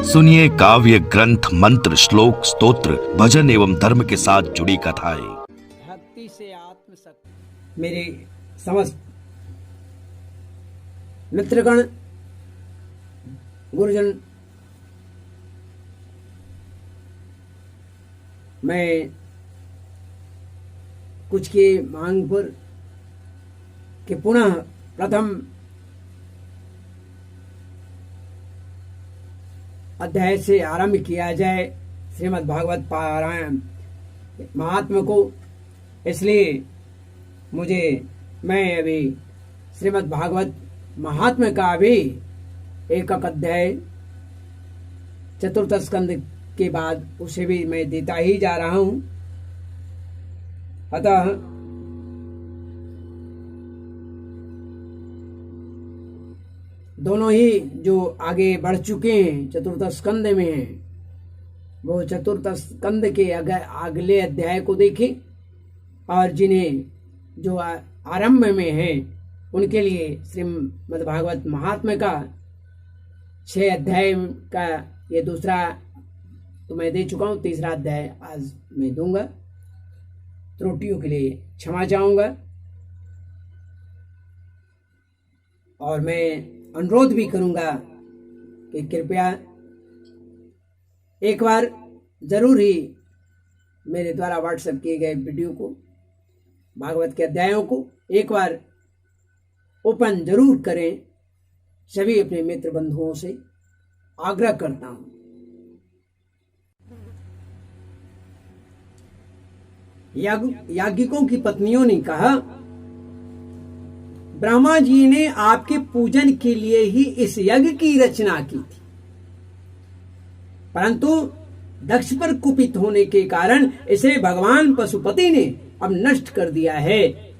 सुनिए काव्य ग्रंथ, मंत्र, श्लोक, स्तोत्र, भजन एवं धर्म के साथ जुड़ी कथाएं। भक्ति से आत्मशक्ति। मेरे समस्त मित्रगण, गुरुजन, मैं कुछ की मांग पर कि पुनः प्रथम अध्याय से आरंभ किया जाए श्रीमद् भागवत पारायण महात्मा को। इसलिए मैं अभी श्रीमद् भागवत महात्मा का भी एक अध्याय चतुर्थ स्कंद के बाद उसे भी मैं देता ही जा रहा हूं। अतः दोनों ही जो आगे बढ़ चुके हैं चतुर्थ स्कंद में हैं, वो चतुर्थ स्कंद के अगले अध्याय को देखें, और जिन्हें जो आरंभ में है उनके लिए श्रीमद् भागवत महात्मा का 6 अध्याय का ये दूसरा तो मैं दे चुका हूं, तीसरा अध्याय आज मैं दूंगा। त्रुटियों के लिए क्षमा चाहूंगा, और मैं अनुरोध भी करूंगा कि कृपया एक बार जरूर ही मेरे द्वारा व्हाट्सएप किए गए वीडियो को, भागवत के अध्यायों को एक बार ओपन जरूर करें। सभी अपने मित्र बंधुओं से आग्रह करता हूं। याज्ञिकों की पत्नियों ने कहा, ब्रह्मा जी ने आपके पूजन के लिए ही इस यज्ञ की रचना की थी, परंतु दक्ष पर कुपित होने के कारण इसे भगवान पशुपति ने अब नष्ट कर दिया है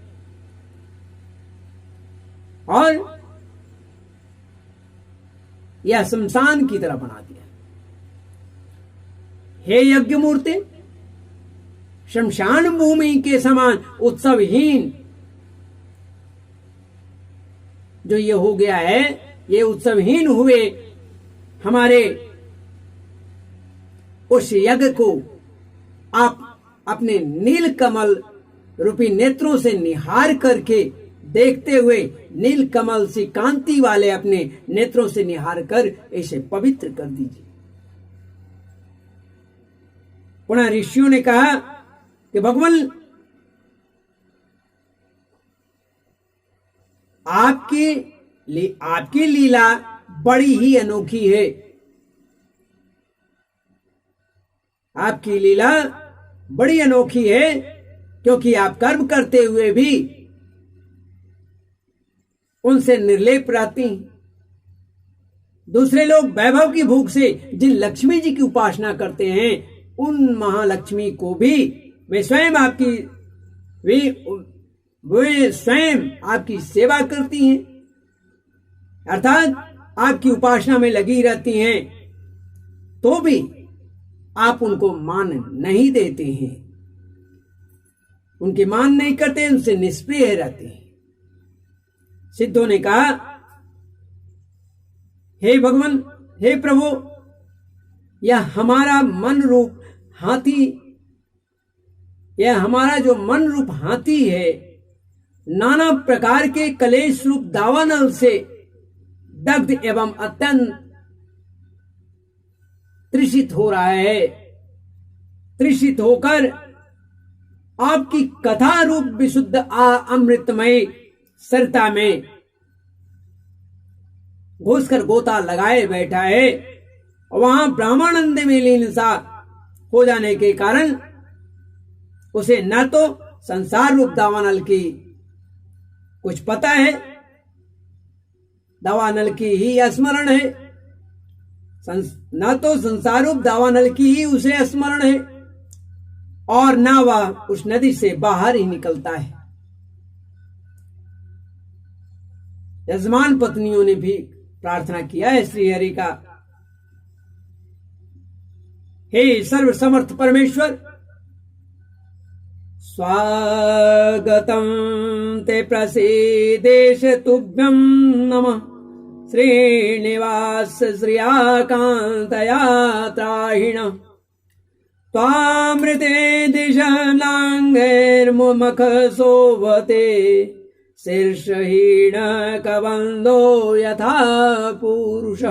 और यह शमशान की तरह बना दिया। हे यज्ञ मूर्ति, शमशान भूमि के समान उत्सवहीन जो ये हो गया है, ये उत्सवहीन हुए हमारे उस यज्ञ को आप अपने नील कमल रूपी नेत्रों से निहार करके देखते हुए, नील कमल सी कांति वाले अपने नेत्रों से निहार कर इसे पवित्र कर दीजिए। पुनः ऋषियों ने कहा कि भगवान, आपकी लीला बड़ी ही अनोखी है। आपकी लीला बड़ी अनोखी है, क्योंकि आप कर्म करते हुए भी उनसे निर्लेप रहती हैं। दूसरे लोग वैभव की भूख से जिन लक्ष्मी जी की उपासना करते हैं, उन महालक्ष्मी को भी वे स्वयं आपकी सेवा करती हैं, अर्थात आपकी उपासना में लगी रहती हैं, तो भी आप उनको मान नहीं देते हैं, उनके मान नहीं करते, उनसे निष्प्रिय रहते हैं। सिद्धों ने कहा, हे भगवान, हे प्रभु, यह हमारा जो मन रूप हाथी है, नाना प्रकार के कलेश रूप दावानल से दग्ध एवं अत्यंत त्रिषित हो रहा है। त्रिषित होकर आपकी कथा रूप विशुद्ध अमृतमय सरिता में घुसकर गोता लगाए बैठा है, और वहां ब्रह्मानंद में लीन सा हो जाने के कारण उसे न तो संसार रूप दावानल की कुछ पता है, दावानल की ही स्मरण है, न तो संसार रूप दावानल की ही उसे स्मरण है, और न वह उस नदी से बाहर ही निकलता है। यजमान पत्नियों ने भी प्रार्थना किया है श्री हरि का, हे सर्व समर्थ परमेश्वर, स्वागतं ते प्रसीदेश तुभ्यं नमः श्रीनिवास श्रियाकान्तयात्राहिण त्वामृते दिशनाङ्गैर्मुमख शोभते शीर्षहीन कबंदो यथा पुरुष।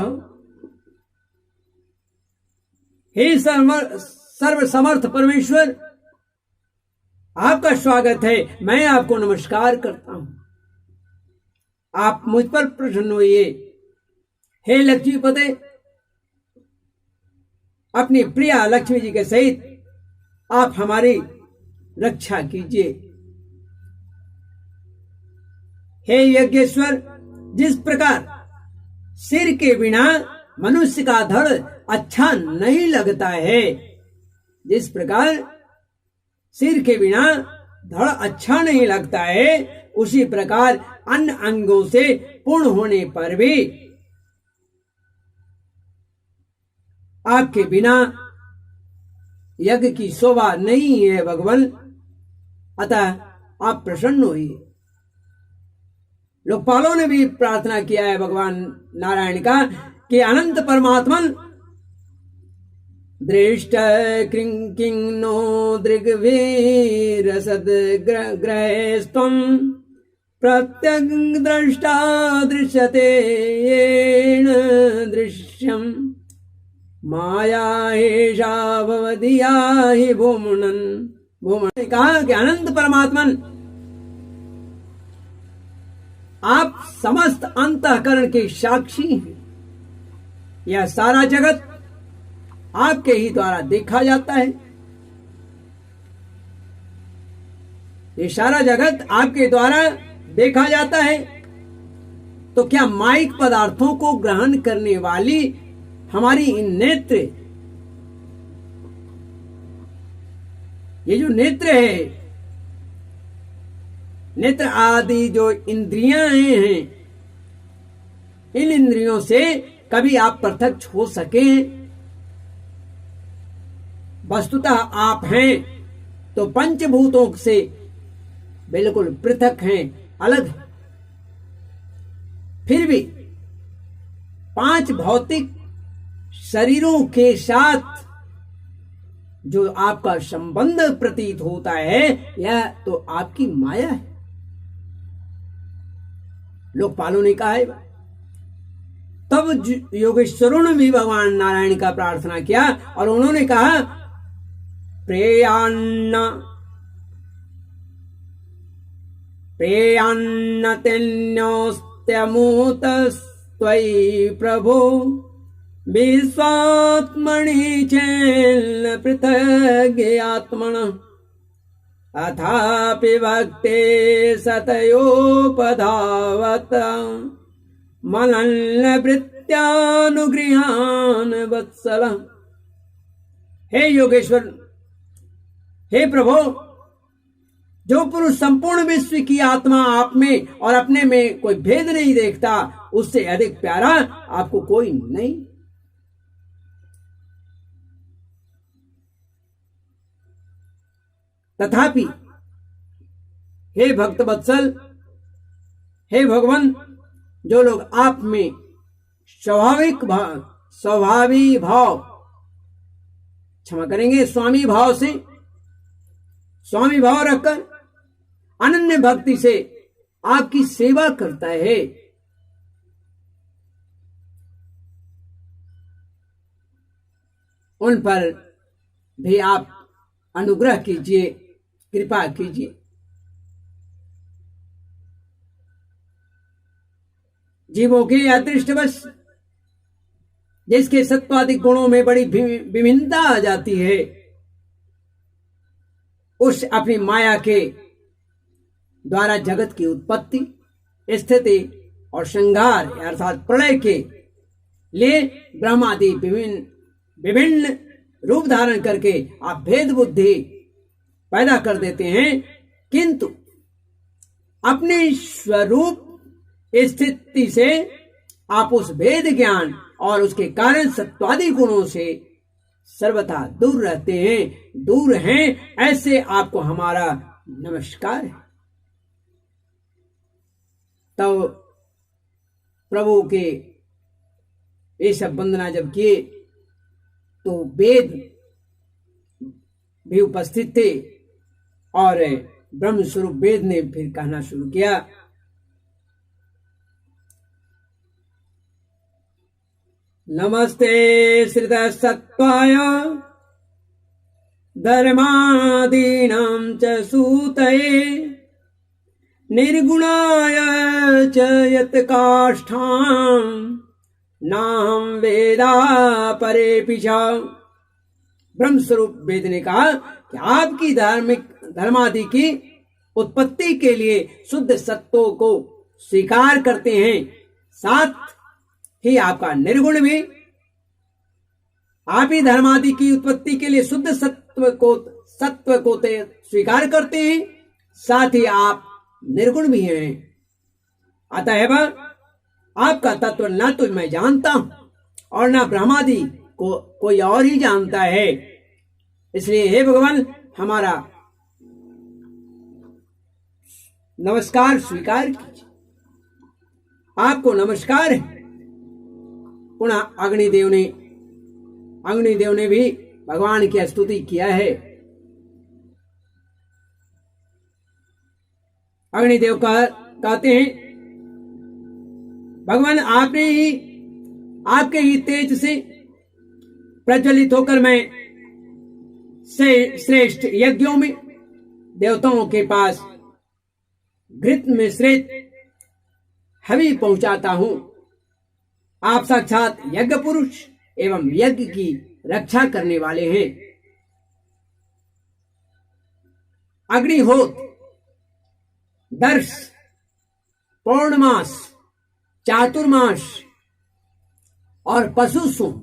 हे सर्व समर्थ परमेश्वर, आपका स्वागत है। मैं आपको नमस्कार करता हूं। आप मुझ पर प्रसन्न होइए। हे लक्ष्मीपते, अपनी प्रिया लक्ष्मी जी के सहित आप हमारी रक्षा कीजिए। हे यज्ञेश्वर, जिस प्रकार सिर के बिना मनुष्य का धड़ अच्छा नहीं लगता है, जिस प्रकार सिर के बिना धड़ अच्छा नहीं लगता है, उसी प्रकार अन्य अंगों से पूर्ण होने पर भी आपके बिना यज्ञ की शोभा नहीं है भगवान। अतः आप प्रसन्न होइए। लोकपालों ने भी प्रार्थना किया है भगवान नारायण का कि अनंत परमात्मन दृष्ट किं नो दृग्वीर सद्ग्रहस्त्वं प्रत्यग दृष्टा दृश्यते येन दृश्यम माया एषा भवदीया हि भूमनन। भूमन कहा कि अनंत परमात्मन, आप समस्त अंतःकरण के साक्षी हैं। यह सारा जगत आपके ही द्वारा देखा जाता है। ये सारा जगत आपके द्वारा देखा जाता है। तो क्या माइक पदार्थों को ग्रहण करने वाली हमारी इन नेत्र, ये जो नेत्र है, नेत्र आदि जो इंद्रियां हैं, इन इंद्रियों से कभी आप प्रत्यक्ष हो सके? वस्तुतः आप हैं तो पंचभूतों से बिल्कुल पृथक हैं, अलग। फिर भी 5 भौतिक शरीरों के साथ जो आपका संबंध प्रतीत होता है, यह तो आपकी माया है। लोकपालों ने कहा है। तब योगेश्वरों ने भी भगवान नारायण का प्रार्थना किया और उन्होंने कहा, प्रेयान्न तेन्योस्त्यमूतस्त्वयि प्रभो विश्वात्मनि चेन्न पृथग्यात्मनः अथापि भक्ते सतयोपधावत मनन्नवृत्त्यानुगृहान् वत्सल। हे योगेश्वर, हे प्रभु, जो पुरुष संपूर्ण विश्व की आत्मा आप में और अपने में कोई भेद नहीं देखता, उससे अधिक प्यारा आपको कोई नहीं। तथापि हे भक्त वत्सल, हे भगवान, जो लोग आप में स्वाभावी भाव, क्षमा करेंगे, स्वामी भाव रखकर अनन्य भक्ति से आपकी सेवा करता है, उन पर भी आप अनुग्रह कीजिए, कृपा कीजिए। जीवों के अदृष्टवश जिसके सत्वादिक गुणों में बड़ी विभिन्नता आ जाती है, उस अपनी माया के द्वारा जगत की उत्पत्ति, स्थिति और संहार अर्थात प्रलय के लिए ब्रह्मादि विभिन्न रूप धारण करके आप भेद बुद्धि पैदा कर देते हैं, किंतु अपने स्वरूप स्थिति से आप उस भेद ज्ञान और उसके कारण सत्वादि गुणों से सर्वथा दूर रहते हैं, दूर हैं। ऐसे आपको हमारा नमस्कार है। तो प्रभु के ये सब वंदना जब किए तो वेद भी उपस्थित थे और ब्रह्म स्वरूप वेद ने फिर कहना शुरू किया, नमस्ते श्रितः सत्त्वाय धर्मादीनां च सूतये निर्गुणाय च यत्काष्ठां नाहं वेदा परेऽपि च। ब्रह्म स्वरूप वेद ने कहा कि आपकी धर्मादि की उत्पत्ति के लिए शुद्ध सत्वों को स्वीकार करते हैं, साथ ही आपका निर्गुण भी, आप ही धर्मादि की उत्पत्ति के लिए शुद्ध सत्व को स्वीकार करते हैं, साथ ही आप निर्गुण भी हैं। अतएव आपका तत्व न तो मैं जानता हूं और न ब्रह्मादि को कोई और ही जानता है। इसलिए हे भगवान, हमारा नमस्कार स्वीकार कीजिए। आपको नमस्कार है। पुनः अग्निदेव ने भी भगवान की स्तुति किया है। अग्निदेव कहते हैं, भगवान आपके ही तेज से प्रज्वलित होकर मैं श्रेष्ठ यज्ञों में देवताओं के पास घृत मिश्रित हवि पहुंचाता हूं। आप साक्षात यज्ञ पुरुष एवं यज्ञ की रक्षा करने वाले हैं। अग्निहोत्र, दर्श, पौर्णमास, चातुर्मास और पशुसूम,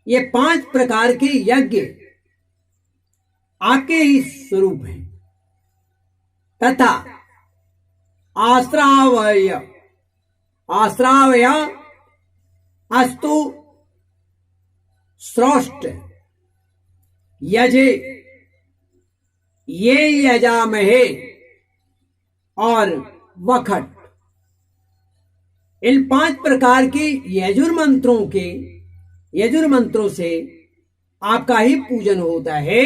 ये 5 प्रकार के यज्ञ आपके ही स्वरूप हैं तथा आश्रावय अस्तु श्रोष्ट यजे ये यजामहे और वखट, इन 5 प्रकार के यजुर मंत्रों से आपका ही पूजन होता है।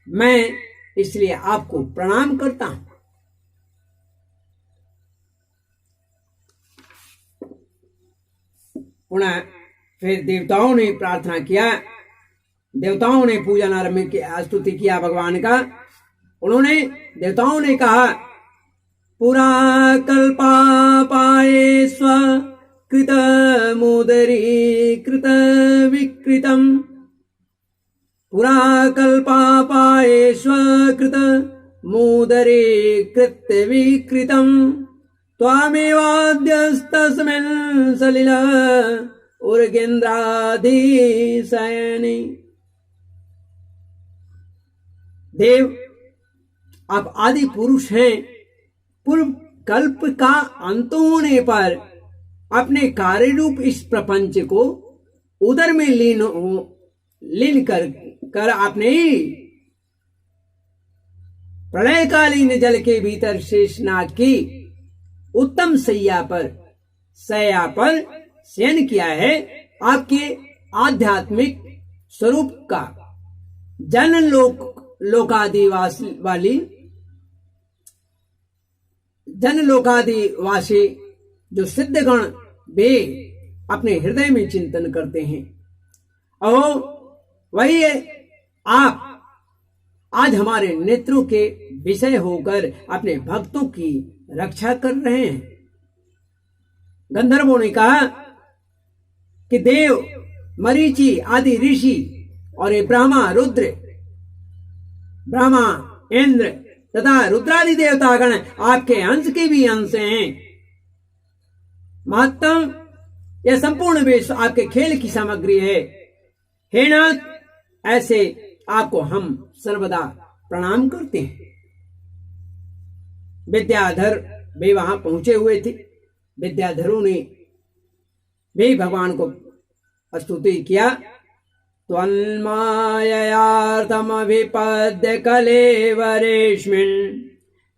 मैं इसलिए आपको प्रणाम करता हूं। पुनः फिर देवताओं ने प्रार्थना किया, देवताओं ने पूजन आरंभ किया, स्तुति किया भगवान का। देवताओं ने कहा, पुरा कल्पापाये स्व कृत मोदरी कृत विकृतम, पुरा कल्पापाये स्व कृत मोदरी कृत विकृतम, त्वामेवाद्यस्तस्मिन् सलिल उर्गेन्द्राधिशयनि। देव, आप आदि पुरुष हैं। पूर्व कल्प का अंत होने पर अपने कार्य रूप इस प्रपंच को उदर में लीन कर आपने प्रलयकालीन जल के भीतर शेषनाग की उत्तम शैया पर शयन किया है। आपके आध्यात्मिक स्वरूप का जन लोकादिवासी जो सिद्धगण वे अपने हृदय में चिंतन करते हैं, और वही आप आज हमारे नेत्रों के विषय होकर अपने भक्तों की रक्षा कर रहे हैं। गंधर्वों ने कहा कि देव, मरीचि आदि ऋषि और ये ब्रह्मा, इंद्र तथा रुद्रादि देवतागण आपके अंश के भी अंश हैं। महत्तम, यह संपूर्ण विश्व आपके खेल की सामग्री है। हे नाथ, ऐसे आपको हम सर्वदा प्रणाम करते हैं। विद्याधर वे वहां पहुंचे हुए थे। विद्याधरों ने भी भगवान को स्तुति किया। त्वन्माययार्थमभिपद्य कलेवरेऽस्मिन्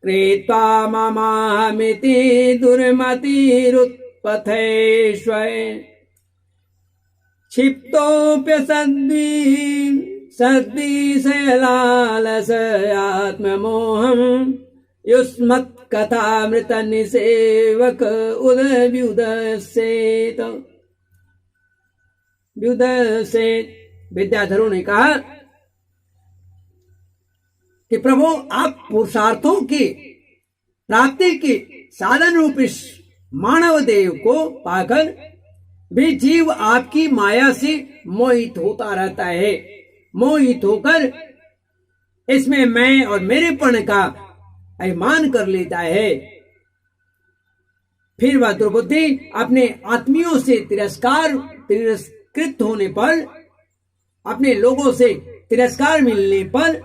कृत्वा ममाहमिति दुर्मतिरुत्थिता, पथेश्वर क्षिप्तोऽप्य सद्विषयलालसयात्ममोहम् युष्मत्कथामृत निसेवक उदव्युदसेत। विद्याधरों ने कहा कि प्रभु आप पुरुषार्थों की प्राप्ति के साधन रूप इस मानव देव को पाकर भी जीव आपकी माया से मोहित होता रहता है। मोहित होकर इसमें मैं और मेरेपन का अभिमान कर लेता है। फिर वह दुर्बुद्धि अपने आत्मियों से तिरस्कृत होने पर, अपने लोगों से तिरस्कार मिलने पर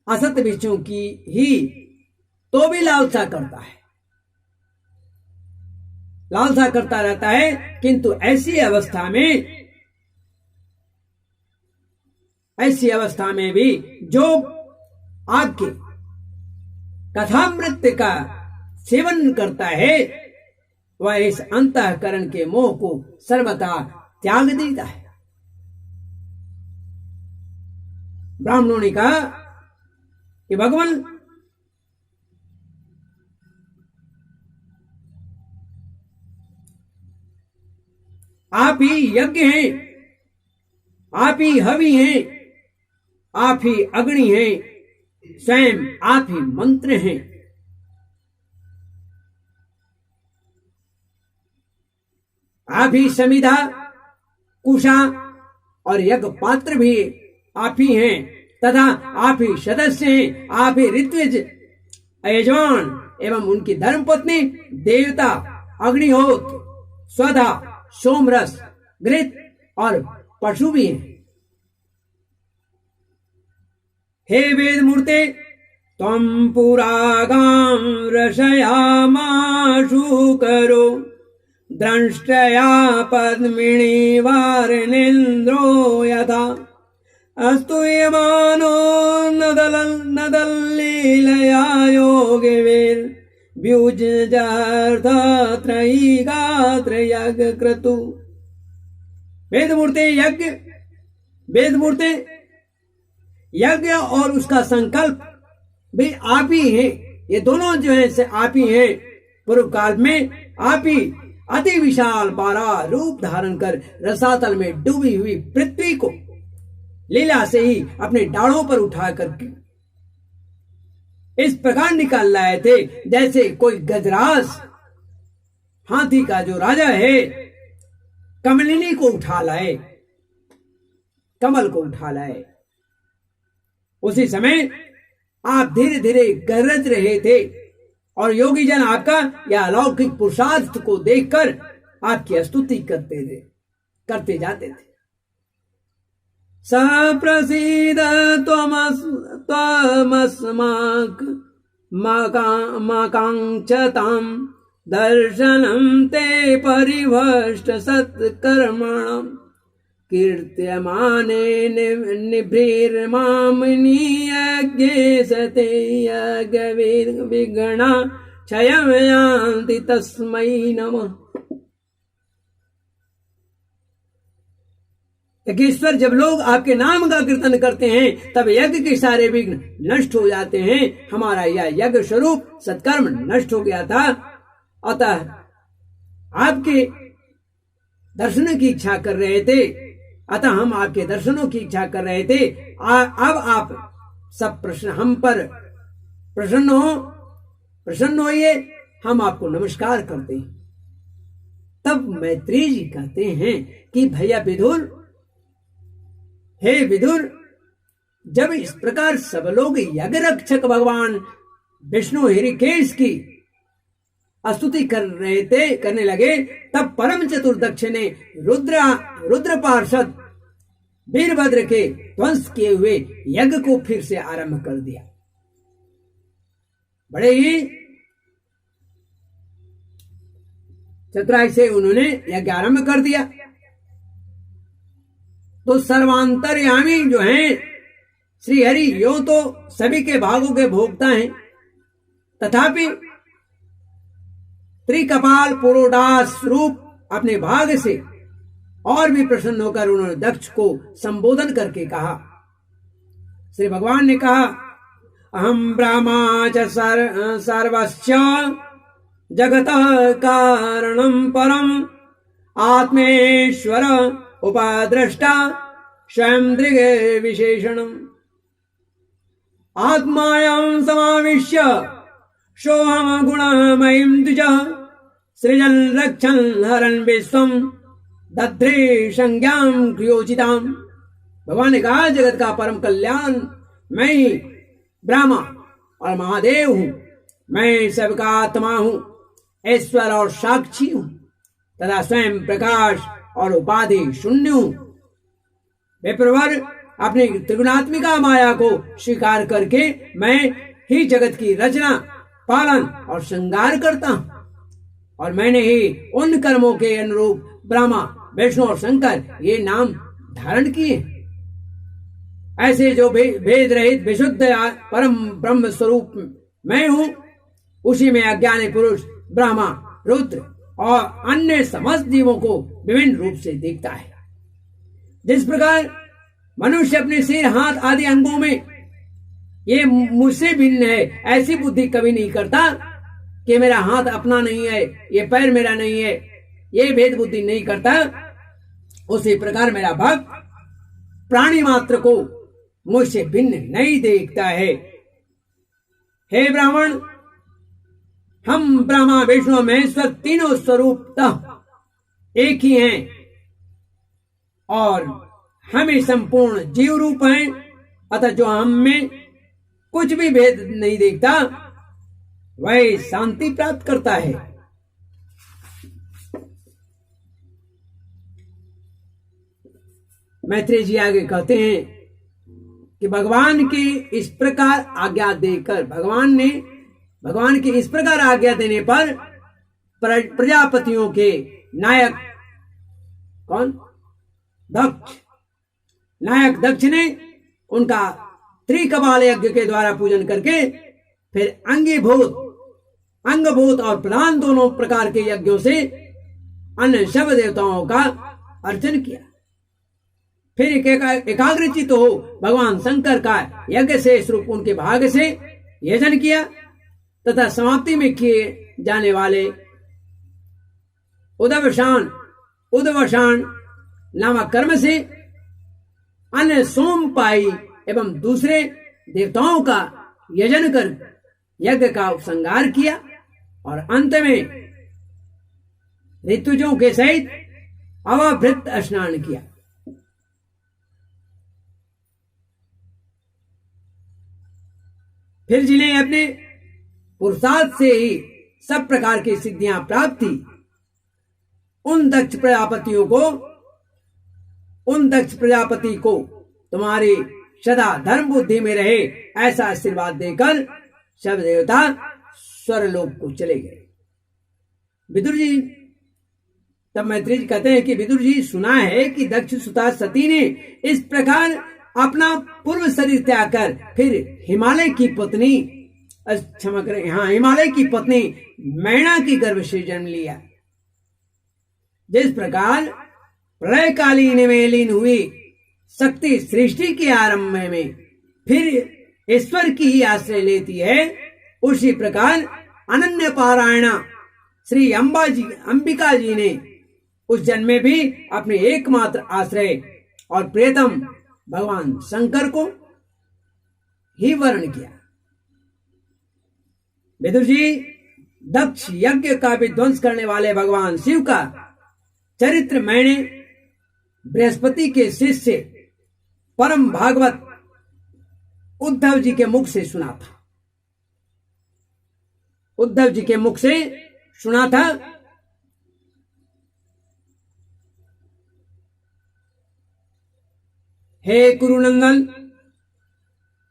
असत विषयों की ही तो भी लालसा करता है, लालसा करता रहता है। किंतु ऐसी अवस्था में भी जो आपके कथामृत का सेवन करता है वह इस अंतःकरण के मोह को सर्वथा त्याग देता है। ब्राह्मणों ने कहा कि भगवान आप ही यज्ञ हैं, आप ही हवि हैं, आप ही अग्नि हैं, स्वयं आप ही मंत्र हैं। आप ही समिधा, कुशा और यज्ञ पात्र भी आप ही हैं तथा आप ही सदस्य हैं। आप ही ऋत्विज, यजमान एवं उनकी धर्मपत्नी, देवता, अग्निहोत्र, स्वधा, सोमरस, घृत और पशु भी हैं। हे वेद मूर्ते त्वं पुरागां रसयामाशु करो द्रष्टया पद्मिनी वारणेन्द्रो यथा अस्तु यमानो नदल्लीलया योगिवीर व्युजजार्थत्रयी गात्र यज्ञ क्रतु। वेद मूर्ते यज्ञ और उसका संकल्प भी आप ही हैं। ये दोनों जो है से आप ही हैं। पूर्व काल में आप ही अति विशाल पारा रूप धारण कर रसातल में डूबी हुई पृथ्वी को लीला से ही अपने डालों पर उठा कर इस प्रकार निकाल लाए थे जैसे कोई गजराज हाथी का जो राजा है कमलिनी को उठा लाए, कमल को उठा लाए। उसी समय आप धीरे धीरे गरज रहे थे और योगी जन आपका यह अलौकिक पुरुषार्थ को देखकर आपकी स्तुति करते जाते थे। सप्रसीद त्वमस्माकमाकाङ्क्षतां दर्शनं ते परिभष्ट सत्कर्मणां कीर्त्यमाने निभृर्मामिनी यज्ञे सते यज्ञविघ्ना क्षयं यान्ति तस्मै नमः। यज्ञेश्वर, जब लोग आपके नाम का कीर्तन करते हैं तब यज्ञ के सारे विघ्न नष्ट हो जाते हैं। हमारा यह यज्ञ स्वरूप सत्कर्म नष्ट हो गया था, अतः आपके दर्शन की इच्छा कर रहे थे, अतः हम आपके दर्शनों की इच्छा कर रहे थे। अब आप सब हम पर प्रसन्न होइए, हम आपको नमस्कार करते हैं। तब मैत्रेय जी कहते हैं कि भैया विदुर, हे विदुर, जब इस प्रकार सब लोग यज्ञ रक्षक भगवान विष्णु हृषिकेश की स्तुति करने लगे, तब परम चतुर्दक्ष ने रुद्र पार्षद वीरभद्र के ध्वंस किए हुए यज्ञ को फिर से आरंभ कर दिया। बड़े ही चतुराई से उन्होंने यज्ञ आरंभ कर दिया। तो सर्वांतर्यामी जो हैं श्री हरि यो तो सभी के भागों के भोक्ता हैं, त्रिकपाल पुरोडास रूप अपने भाग से और भी प्रसन्न होकर उन्होंने दक्ष को संबोधन करके कहा। श्री भगवान ने कहा, अहम ब्रह्मा च सर्वस्य जगतः कारणं परम आत्मेश्वर उपद्रष्टा स्वयं दृग विशेषणम् आत्मायां समाविश्य सोऽहं गुणमयीं द्विजः सृजन् रक्षन् हरन् विश्वं दध्रे संज्ञां क्रियोचिताम्। भगवान ने कहा, जगत का परम कल्याण मैं ही ब्रह्मा और महादेव हूं। मैं सबका आत्मा हूं, ईश्वर और साक्षी हूं तथा स्वयं प्रकाश और उपाधि शून्य हूं। विप्रवर अपनी त्रिगुणात्मिका माया को स्वीकार करके मैं ही जगत की रचना, पालन और श्रृंगार करता हूं और मैंने ही उन कर्मों के अनुरूप ब्रह्मा, विष्णु और शंकर ये नाम धारण किए। ऐसे जो भेद रहित विशुद्ध परम ब्रह्म स्वरूप मैं हूं, उसी में अज्ञानी पुरुष ब्रह्मा, रुद्र और अन्य समस्त जीवों को विभिन्न रूप से देखता है। जिस प्रकार मनुष्य अपने सिर, हाथ आदि अंगों में ये मुझसे भिन्न है ऐसी बुद्धि कभी नहीं करता कि मेरा हाथ अपना नहीं है, ये पैर मेरा नहीं है, ये भेद बुद्धि नहीं करता। उसी प्रकार मेरा भक्त प्राणी मात्र को मुझसे भिन्न नहीं देखता है। हे ब्राह्मण, हम ब्रह्मा, विष्णु, महेश्वर तीनों स्वरूपतः एक ही हैं और हम ही संपूर्ण जीव रूप हैं। अतः जो हम में कुछ भी भेद नहीं देखता वह शांति प्राप्त करता है। मैत्रेय जी आगे कहते हैं कि भगवान की इस प्रकार आज्ञा देकर, भगवान की इस प्रकार आज्ञा देने पर प्रजापतियों के नायक कौन? दक्ष। नायक दक्ष ने उनका त्रिकपाल यज्ञ के द्वारा पूजन करके फिर अंगभूत और प्रधान दोनों प्रकार के यज्ञों से अन्य सब देवताओं का अर्चन किया। फिर एकाग्रचित हो भगवान शंकर का यज्ञ से स्वरूप उनके भाग से यजन किया तथा समाप्ति में किए जाने वाले उद्वशान नामक कर्म से अन्य सोमपाई एवं दूसरे देवताओं का यजन कर यज्ञ का उपसंहार किया और अंत में ऋतुजों के सहित अवाभृत स्नान किया। फिर जिन्हें अपने पुरुषार्थ से ही सब प्रकार की सिद्धियां प्राप्त थी, उन दक्ष प्रजापति को तुम्हारी सदा धर्म बुद्धि में रहे ऐसा आशीर्वाद देकर सब देवता स्वर्गलोक को चले गए। विदुर जी, तब मैत्रेय जी कहते हैं कि विदुर जी, सुना है कि दक्ष सुता सती ने इस प्रकार अपना पूर्व शरीर त्याग कर फिर हिमालय की पत्नी मैना की गर्भ से जन्म लिया। जिस प्रकार प्रलयकालीन में लीन हुई शक्ति सृष्टि के आरंभ में फिर ईश्वर की ही आश्रय लेती है, उसी प्रकार अनन्य पारायणा श्री अंबिका जी ने उस जन्म में भी अपने एकमात्र आश्रय और प्रियतम भगवान शंकर को ही वर्ण किया। विदुर जी, दक्ष यज्ञ का विध्वंस करने वाले भगवान शिव का चरित्र मैंने बृहस्पति के शिष्य परम भागवत उद्धव जी के मुख से सुना था। उद्धव जी के मुख से सुना था। हे कुरुनंदन,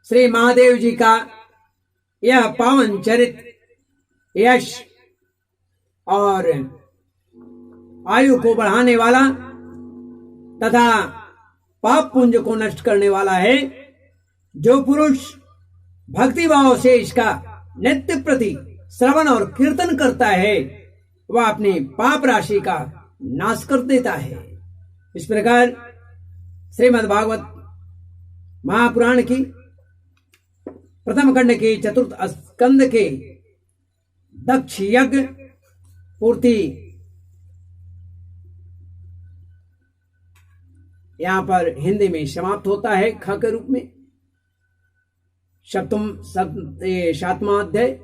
श्री महादेव जी का यह पावन चरित्र यश और आयु को बढ़ाने वाला तथा पाप पुंज को नष्ट करने वाला है। जो पुरुष भक्ति भाव से इसका नित्य प्रति श्रवण और कीर्तन करता है, वह अपनी पाप राशि का नाश कर देता है। इस प्रकार श्रीमद् भागवत महापुराण की प्रथम खंड के चतुर्थ स्कंद के दक्ष यज्ञ पूर्ति यहां पर हिंदी में समाप्त होता है ख के रूप में। सातवां अध्याय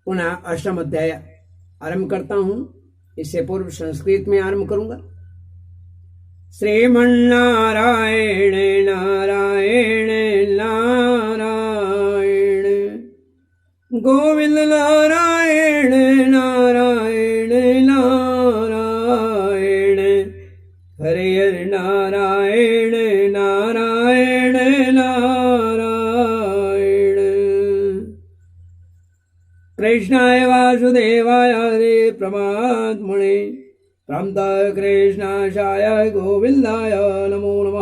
पुनः अष्टम अध्याय आरंभ करता हूं। इससे पूर्व संस्कृत में आरंभ करूंगा। श्रीमन्नारायण नारायण नारायण गोविंद नारायण नारायण नारायण हरे हरे नारायण नारायण नारायण। कृष्णाय वासुदेवाय हरे परमात्मने प्रमदाय कृष्णाय गोविंदाय नमो नमः।